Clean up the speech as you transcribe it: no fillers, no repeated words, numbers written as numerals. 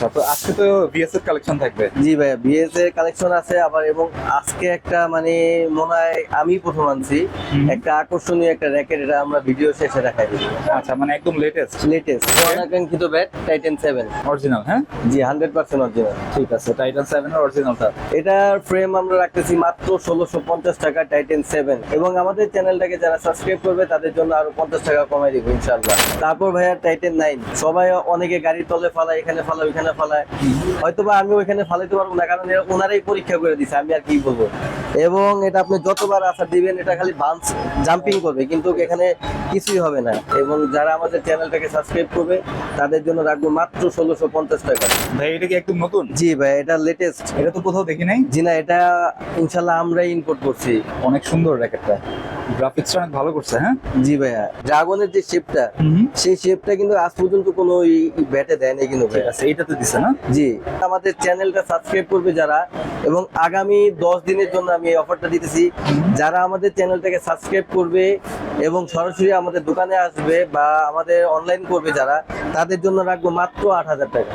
আচ্ছা, তো আজকে তো বিএস এর কালেকশন থাকবে। জি ভাইয়া, বিএস এর কালেকশন আছে আবার, এবং আজকে একটা মানে মনে হয় আমি প্রথম আনছি একটা আকর্ষণীয় একটা র্যাকেট, এটা আমরা ভিডিও শেষে দেখাই দিব। আচ্ছা, মানে একদম লেটেস্ট লেটেস্ট অনাকাঙ্ক্ষিত ব্যাট টাইটান 7। অরিজিনাল। হ্যাঁ, জি 100% অরিজিনাল। ঠিক আছে, টাইটান 7 এর অরিজিনালটা। এটার ফ্রেম আমরা রাখতেছি মাত্র 1650 টাকা, টাইটান 7। এবং আমাদের চ্যানেলটাকে যারা সাবস্ক্রাইব করবে তাদের জন্য আরো 50 টাকা কমাই দিব ইনশাআল্লাহ। তারপর ভাইয়া টাইটান 9, সবাই অনেকে গাড়ির তলে ফালায়, এখানে ফালায়, ওইখানে ফালায়, হয়তোবা আমি ওইখানে ফালাইতে পারবো না, কারণ ওনারাই পরীক্ষা করে দিছে, আমি আর কি বলবো। এবং এটা আপনি যতবার আসার দিবেন এটা খালি বাউন্স জাম্পিং করবে, কিন্তু এখানে কিছুই হবে না। এবং যারা আমাদের চ্যানেলটাকে সাবস্ক্রাইব করবে তাদের জন্য রাখবো মাত্র 1650 টাকা। ভাই এটা কি একদম নতুন? জি ভাই, এটা লেটেস্ট। এটা তো কোথাও দেখি নাই। জি না, এটা ইনশাল্লাহ আমরাই ইম্পোর্ট করছি। অনেক সুন্দর র্যাকেটটা, গ্রাফিক্সটা অনেক ভালো করছে। হ্যাঁ, জি ভাইয়া, ড্রাগনের যে শেপটা, সেই শেপটা কিন্তু আজ পর্যন্ত কোনো ব্যাটে দেয় নাই কিন্তু ঠিক ভাইয়া। আছে, এটা তো দিছে না। জি, আমাদের চ্যানেলটা সাবস্ক্রাইব করবে যারা, এবং আগামী 10 দিনের জন্য আমি এই অফারটা দিতেছি, যারা আমাদের চ্যানেলটাকে সাবস্ক্রাইব করবে এবং সরাসরি আমাদের দোকানে আসবে বা আমাদের অনলাইন করবে যারা, তাদের জন্য রাখবো মাত্র 8000 টাকা।